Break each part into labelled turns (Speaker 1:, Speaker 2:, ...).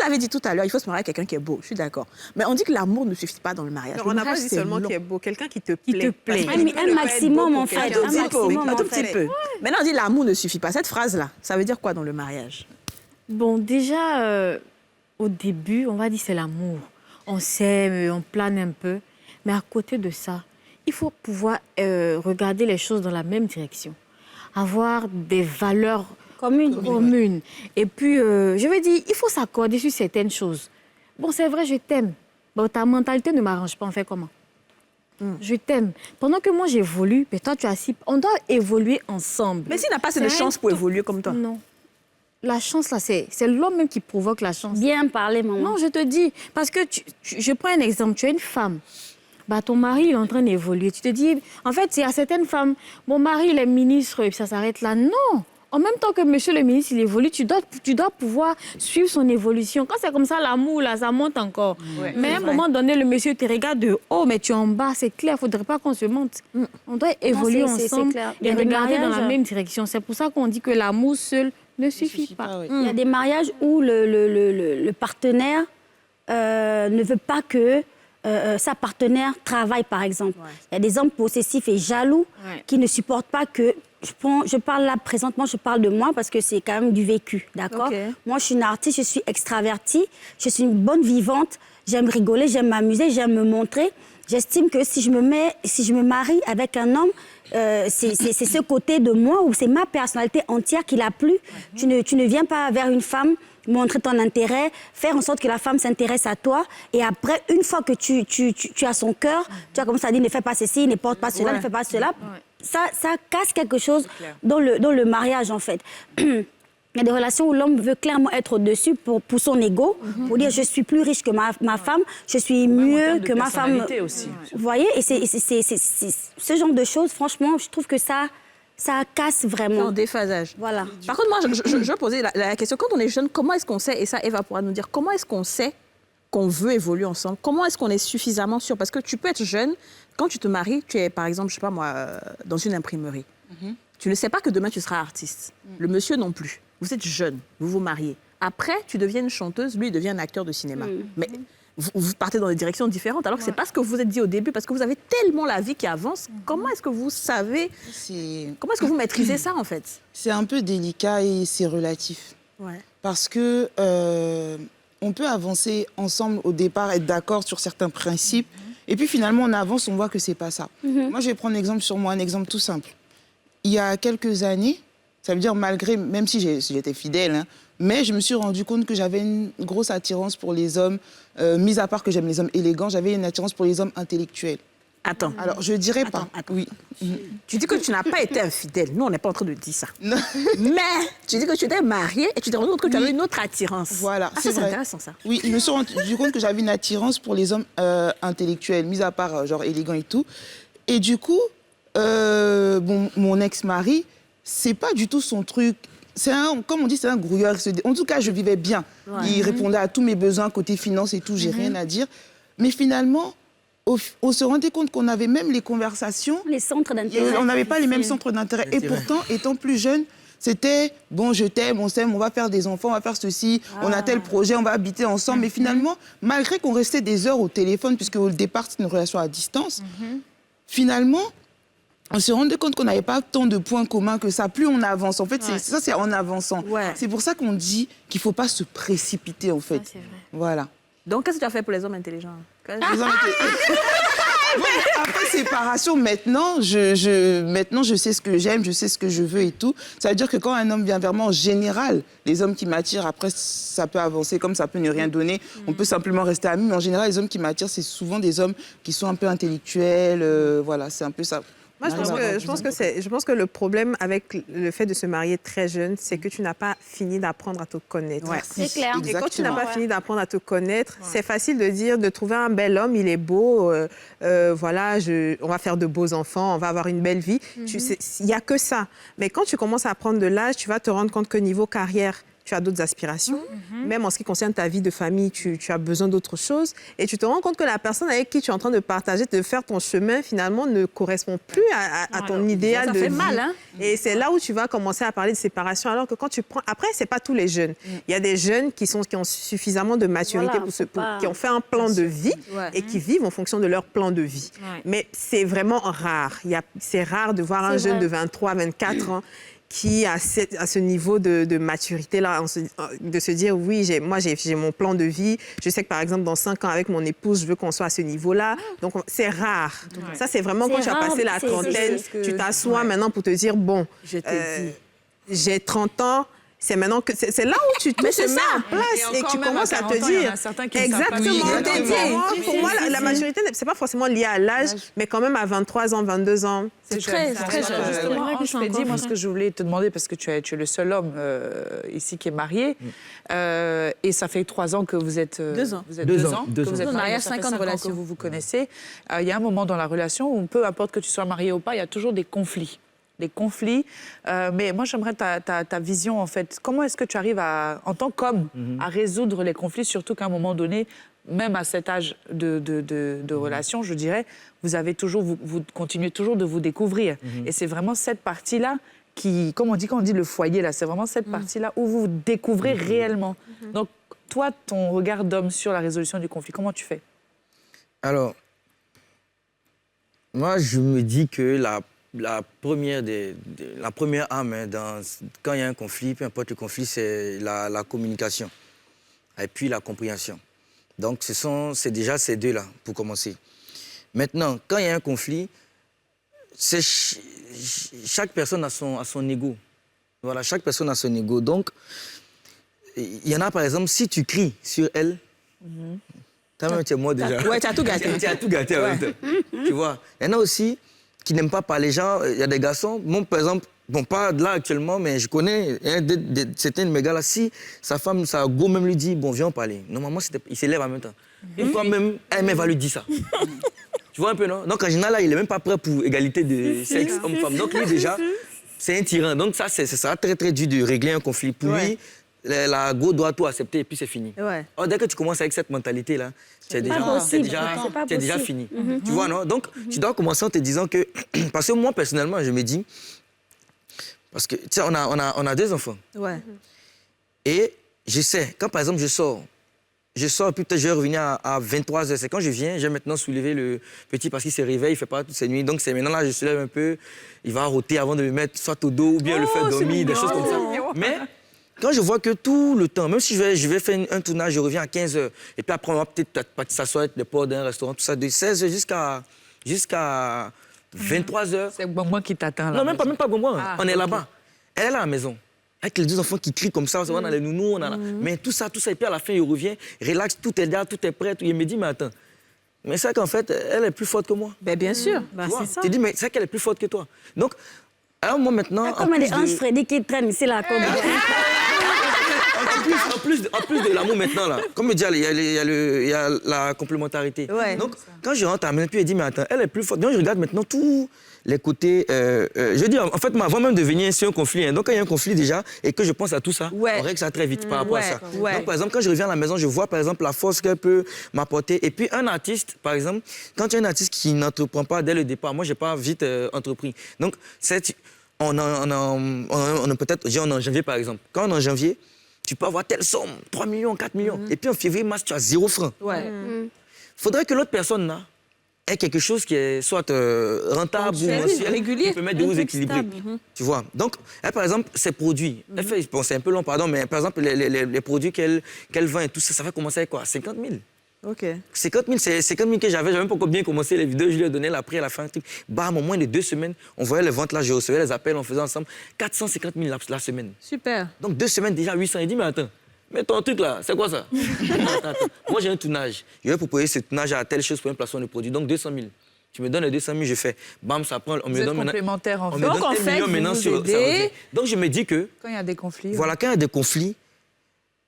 Speaker 1: avez dit tout à l'heure, il faut se marier avec quelqu'un qui est beau, je suis d'accord. Mais on dit que l'amour ne suffit pas dans le mariage.
Speaker 2: Non, on n'a pas dit seulement qui est beau, quelqu'un qui te plaît.
Speaker 3: Un maximum, en fait.
Speaker 1: Un tout petit peu. Maintenant, on dit l'amour ne suffit pas. Cette phrase-là, ça veut dire quoi dans le mariage?
Speaker 4: Bon, déjà, au début, on va dire c'est l'amour. On s'aime, on plane un peu. Mais à côté de ça, il faut pouvoir regarder les choses dans la même direction. Avoir des valeurs communes. Et puis, je veux dire, il faut s'accorder sur certaines choses. Bon, c'est vrai, je t'aime. Bon, ta mentalité ne m'arrange pas, on fait comment? Je t'aime. Pendant que moi, j'évolue, mais toi, tu as si... On doit évoluer ensemble.
Speaker 1: Mais s'il n'a pas assez de chance pour évoluer comme toi?
Speaker 4: Non. La chance, là, c'est l'homme même qui provoque la chance.
Speaker 3: Bien parler, maman.
Speaker 4: Non, je te dis. Parce que, je prends un exemple. Tu es une femme. Bah, ton mari, il est en train d'évoluer. Tu te dis... En fait, il y a certaines femmes... Mon mari, il est ministre, et puis ça s'arrête là. Non. En même temps que monsieur le ministre, il évolue, tu dois pouvoir suivre son évolution. Quand c'est comme ça, l'amour, là, ça monte encore. Ouais, mais à un moment donné, le monsieur te regarde de haut, mais tu es en bas, c'est clair, il ne faudrait pas qu'on se monte. On doit évoluer ensemble et regarder dans la même direction. C'est pour ça qu'on dit que l'amour seul ne suffit pas.
Speaker 3: Oui. Il y a des mariages où le partenaire ne veut pas que sa partenaire travaille, par exemple. Il y a des hommes possessifs et jaloux qui ne supportent pas que... Je parle là, présentement, je parle de moi parce que c'est quand même du vécu, d'accord? Moi, je suis une artiste, je suis extravertie, je suis une bonne vivante, j'aime rigoler, j'aime m'amuser, j'aime me montrer. J'estime que si je me marie avec un homme, c'est ce côté de moi où c'est ma personnalité entière qui l'a plu. Tu ne viens pas vers une femme montrer ton intérêt, faire en sorte que la femme s'intéresse à toi. Et après, une fois que tu as son cœur, tu as commencé à dire ne fais pas ceci, ne porte pas cela, ne fais pas cela. Ça casse quelque chose dans le mariage, en fait. Il y a des relations où l'homme veut clairement être au-dessus pour son ego, pour dire je suis plus riche que ma femme, je suis mieux que ma femme.
Speaker 5: Aussi.
Speaker 3: Vous voyez? Et c'est ce genre de choses, franchement, je trouve que ça casse vraiment.
Speaker 1: Non, déphasage.
Speaker 3: Voilà.
Speaker 1: Par contre, moi, je veux poser la question. Quand on est jeune, comment est-ce qu'on sait, et ça, Eva pourra nous dire, comment est-ce qu'on sait qu'on veut évoluer ensemble? Comment est-ce qu'on est suffisamment sûr? Parce que tu peux être jeune, quand tu te maries, tu es, par exemple, je sais pas moi, dans une imprimerie. Tu ne sais pas que demain, tu seras artiste. Le monsieur non plus. Vous êtes jeune, vous vous mariez. Après, tu deviens une chanteuse, lui, il devient un acteur de cinéma. Mais vous partez dans des directions différentes, alors que ce n'est pas ce que vous vous êtes dit au début, parce que vous avez tellement la vie qui avance. Comment est-ce que vous savez, comment est-ce que vous maîtrisez ça, en fait?
Speaker 6: C'est un peu délicat et c'est relatif. Parce que on peut avancer ensemble au départ, être d'accord sur certains principes, et puis finalement, on avance, on voit que ce n'est pas ça. Moi, je vais prendre un exemple sur moi, un exemple tout simple. Il y a quelques années, ça veut dire malgré, même si j'étais fidèle, hein, mais je me suis rendu compte que j'avais une grosse attirance pour les hommes, mis à part que j'aime les hommes élégants, j'avais une attirance pour les hommes intellectuels.
Speaker 1: Attends.
Speaker 6: Alors, je dirais pas. Oui.
Speaker 1: Tu dis que tu n'as pas été infidèle. Nous, on n'est pas en train de dire ça. Non. Mais tu dis que tu étais mariée et tu t'es rendu compte que tu avais une autre attirance.
Speaker 6: Voilà,
Speaker 1: c'est intéressant, ça.
Speaker 6: Oui, je me suis rendu compte que j'avais une attirance pour les hommes intellectuels, mis à part genre élégants et tout. Et du coup, mon ex-mari, c'est pas du tout son truc. Comme on dit, c'est un grouilleur. En tout cas, je vivais bien. Il répondait à tous mes besoins côté finance et tout, j'ai rien à dire. Mais finalement, on se rendait compte qu'on avait même les conversations.
Speaker 3: Les centres d'intérêt.
Speaker 6: On n'avait pas les mêmes centres d'intérêt. Et pourtant, étant plus jeune, c'était bon, je t'aime, on s'aime, on va faire des enfants, on va faire ceci, on a tel projet, on va habiter ensemble. Mais finalement, malgré qu'on restait des heures au téléphone, puisque au départ, c'est une relation à distance, finalement, on se rendait compte qu'on n'avait pas tant de points communs que ça. Plus on avance, en fait, ça, c'est en avançant. C'est pour ça qu'on dit qu'il ne faut pas se précipiter, en fait.
Speaker 4: C'est vrai.
Speaker 6: Voilà.
Speaker 1: Donc, qu'est-ce que tu as fait pour les hommes intelligents?
Speaker 6: Après séparation, maintenant, je sais ce que j'aime, je sais ce que je veux et tout. Ça veut dire que quand un homme vient vers moi, en général, les hommes qui m'attirent, après, ça peut avancer comme ça peut ne rien donner. On peut simplement rester amis, mais en général, les hommes qui m'attirent, c'est souvent des hommes qui sont un peu intellectuels. Voilà, c'est un peu ça.
Speaker 2: Moi, je pense que le problème avec le fait de se marier très jeune, c'est que tu n'as pas fini d'apprendre à te connaître.
Speaker 3: C'est clair.
Speaker 2: Et quand tu n'as pas fini d'apprendre à te connaître, c'est facile de dire, de trouver un bel homme, il est beau, voilà, on va faire de beaux enfants, on va avoir une belle vie. Il n'y a que ça. Mais quand tu commences à prendre de l'âge, tu vas te rendre compte que niveau carrière, tu as d'autres aspirations. Même en ce qui concerne ta vie de famille, tu as besoin d'autres choses. Et tu te rends compte que la personne avec qui tu es en train de partager, de faire ton chemin, finalement, ne correspond plus à ton idéal de vie.
Speaker 1: Ça fait mal, hein?
Speaker 2: Et c'est là où tu vas commencer à parler de séparation. Alors que quand tu prends... Après, c'est pas tous les jeunes. Il y a des jeunes qui ont suffisamment de maturité qui ont fait un plan de vie et qui vivent en fonction de leur plan de vie. Mais c'est vraiment rare. C'est rare de voir un jeune de 23, 24 ans qui a ce niveau de maturité-là, de se dire, oui, j'ai mon plan de vie. Je sais que, par exemple, dans 5 ans, avec mon épouse, je veux qu'on soit à ce niveau-là. Donc, c'est rare. Ça, c'est vraiment quand tu as passé la trentaine, tu t'assois maintenant pour te dire, bon, j'ai 30 ans, c'est maintenant que c'est là où tu te mets en place et tu commences à te dire exactement. Pour moi, la maturité, c'est pas forcément lié à l'âge, mais quand même à 23 ans, 22 ans.
Speaker 1: C'est très jeune.
Speaker 5: Justement, je t'ai dit, moi, ce que je voulais te demander, parce que tu es le seul homme ici qui est marié, et ça fait 3 ans que vous êtes...
Speaker 1: 2 ans.
Speaker 5: Vous êtes 2 ans.
Speaker 1: Vous êtes mariés, 5 ans de relation.
Speaker 5: Que vous vous connaissez. Il y a un moment dans la relation où, peu importe que tu sois marié ou pas, il y a toujours des conflits. Mais moi, j'aimerais ta vision, en fait. Comment est-ce que tu arrives, en tant qu'homme, à résoudre les conflits, surtout qu'à un moment donné, même à cet âge de relation, je dirais, vous continuez toujours de vous découvrir. Et c'est vraiment cette partie-là qui, comme on dit quand on dit le foyer, là, c'est vraiment cette partie-là où vous vous découvrez réellement. Donc, toi, ton regard d'homme sur la résolution du conflit, comment tu fais?
Speaker 7: Alors, moi, je me dis que la première arme, hein, quand il y a un conflit, peu importe le conflit, c'est la communication et puis la compréhension. Donc, c'est déjà ces deux-là, pour commencer. Maintenant, quand il y a un conflit, chaque personne a son ego. Voilà, chaque personne a son ego. Donc, il y en a, par exemple, si tu cries sur elle, toi-même, tu es mort déjà.
Speaker 1: Ouais, tu as tout gâté.
Speaker 7: Tu as tout gâté en même temps. Tu vois. Il y en a aussi qui n'aiment pas parler. Genre, il y a des garçons, bon, par exemple, bon, pas là actuellement, mais je connais certains de mes gars là, si sa femme, sa go même lui dit, bon, viens parler. Normalement, il s'élève en même temps. Une fois même, elle va lui dire ça. Tu vois un peu, non? Donc, en général, là, il n'est même pas prêt pour égalité de sexe homme-femme. Donc, lui, déjà, c'est un tyran. Donc, ça sera très, très dur de régler un conflit. Pour lui, la go doit tout accepter et puis c'est fini. Or, dès que tu commences avec cette mentalité-là, c'est déjà fini. Tu vois, non? Donc, tu dois commencer en te disant que... Parce que moi, personnellement, je me dis... Parce que, tu sais, on a 2 enfants. Et je sais, quand par exemple je sors, puis peut-être je vais revenir à 23h. C'est quand je viens, j'ai maintenant soulevé le petit parce qu'il se réveille, il ne fait pas toutes ses nuits. Donc c'est maintenant là, je soulève un peu, il va rôter avant de le mettre soit au dos ou bien le faire dormir, des choses comme ça. Mais quand je vois que tout le temps, même si je vais faire un tournage, je reviens à 15h, et puis après on va peut-être s'asseoir avec les portes d'un restaurant, tout ça, de 16h jusqu'à 23h.
Speaker 5: C'est moi qui t'attends là.
Speaker 7: Non, même pas moi. On est là-bas. Elle est là à la maison. Avec les 2 enfants qui crient comme ça, on a les nounous, on a là. Mais tout ça, et puis à la fin, il revient, relax, tout est là, tout est prêt. Il me dit, mais attends, mais c'est qu'en fait, elle est plus forte que moi.
Speaker 1: Ben, bien sûr,
Speaker 7: c'est ça. Tu dis, mais c'est qu'elle est plus forte que toi. Donc, alors moi maintenant...
Speaker 3: Comme les anges Freddy qui traînent ici, là, comme...
Speaker 7: En plus de l'amour maintenant, là, comme je dis, il y a la complémentarité. Donc, quand je rentre à la maison, puis elle dit, mais attends, elle est plus forte. Donc, je regarde maintenant tous les côtés... je dis, en fait, avant même de venir sur un conflit, hein, donc quand il y a un conflit déjà, et que je pense à tout ça, on règle ça très vite par rapport à ça. Donc, par exemple, quand je reviens à la maison, je vois, par exemple, la force qu'elle peut m'apporter. Et puis, un artiste, par exemple, quand tu as un artiste qui n'entreprend pas dès le départ, moi, je n'ai pas vite entrepris. Donc, on est peut-être... On est en janvier, par exemple. Quand on est en janvier, tu peux avoir telle somme, 3 millions, 4 millions. Et puis en février, mars, tu as 0 francs. Il faudrait que l'autre personne là ait quelque chose qui est soit rentable ou mensuel, régulier, qui peut mettre de vous équilibrer. Tu vois. Donc, elle, par exemple, ses produits, elle fait, bon, c'est un peu long, pardon, mais par exemple, les produits qu'elle vend et tout ça, ça va commencer avec quoi? 50 000. 50 000, c'est 50 000 que j'avais même pas encore bien commencé les vidéos, je lui ai donné l'après à la fin. Bam, en moins de 2 semaines, on voyait les ventes là, je recevais les appels, on faisait ensemble 450 000 la semaine.
Speaker 1: Super.
Speaker 7: Donc 2 semaines déjà 800. Il dit, mais attends, mais ton truc là, c'est quoi ça? Attends. Moi j'ai un tournage, je vais proposer ce tournage à telle chose pour un placement de produit, donc 200 000. Tu me donnes les 200 000, je fais, bam, ça prend, on me donne
Speaker 5: complémentaire en fait.
Speaker 7: Donc en fait, donc je me dis que...
Speaker 5: Quand il y a des conflits...
Speaker 7: Voilà, quand il y a des conflits,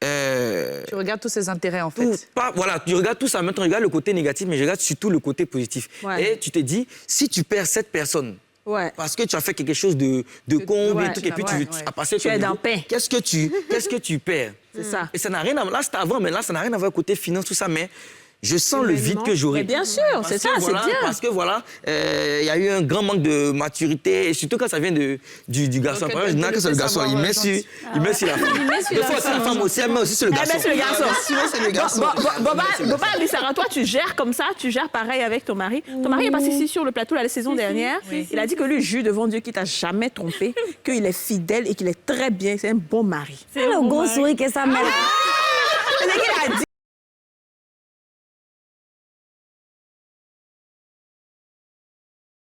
Speaker 5: tu regardes tous ces intérêts, en fait.
Speaker 7: Voilà, tu regardes tout ça. Maintenant, tu regardes le côté négatif, mais je regarde surtout le côté positif. Et tu te dis, si tu perds cette personne, parce que tu as fait quelque chose de con, et puis tu veux passer
Speaker 1: tu es dans paix.
Speaker 7: Qu'est-ce que tu perds?
Speaker 1: C'est ça.
Speaker 7: Et ça n'a rien à voir. Là, c'était avant, mais là, ça n'a rien à voir côté finance, tout ça. Mais je sens le vide que j'aurai.
Speaker 1: Bien sûr, c'est ça, c'est bien.
Speaker 7: Parce que voilà, il y a eu un grand manque de maturité, et surtout quand ça vient du garçon. Par exemple, je n'ai que c'est le garçon, il met sur la femme. Des fois, c'est la femme aussi, elle met aussi sur le garçon.
Speaker 1: Elle met sur le garçon.
Speaker 7: Souvent, c'est le garçon.
Speaker 1: Boba Bissara, toi, tu gères comme ça, tu gères pareil avec ton mari. Ton mari est passé ici sur le plateau la saison dernière. Il a dit que lui, jure devant Dieu qu'il t'a jamais trompé, qu'il est fidèle et qu'il est très bien, c'est un bon mari.
Speaker 3: C'est le gros sourire que ça met.
Speaker 1: C'est ce qu'il a dit.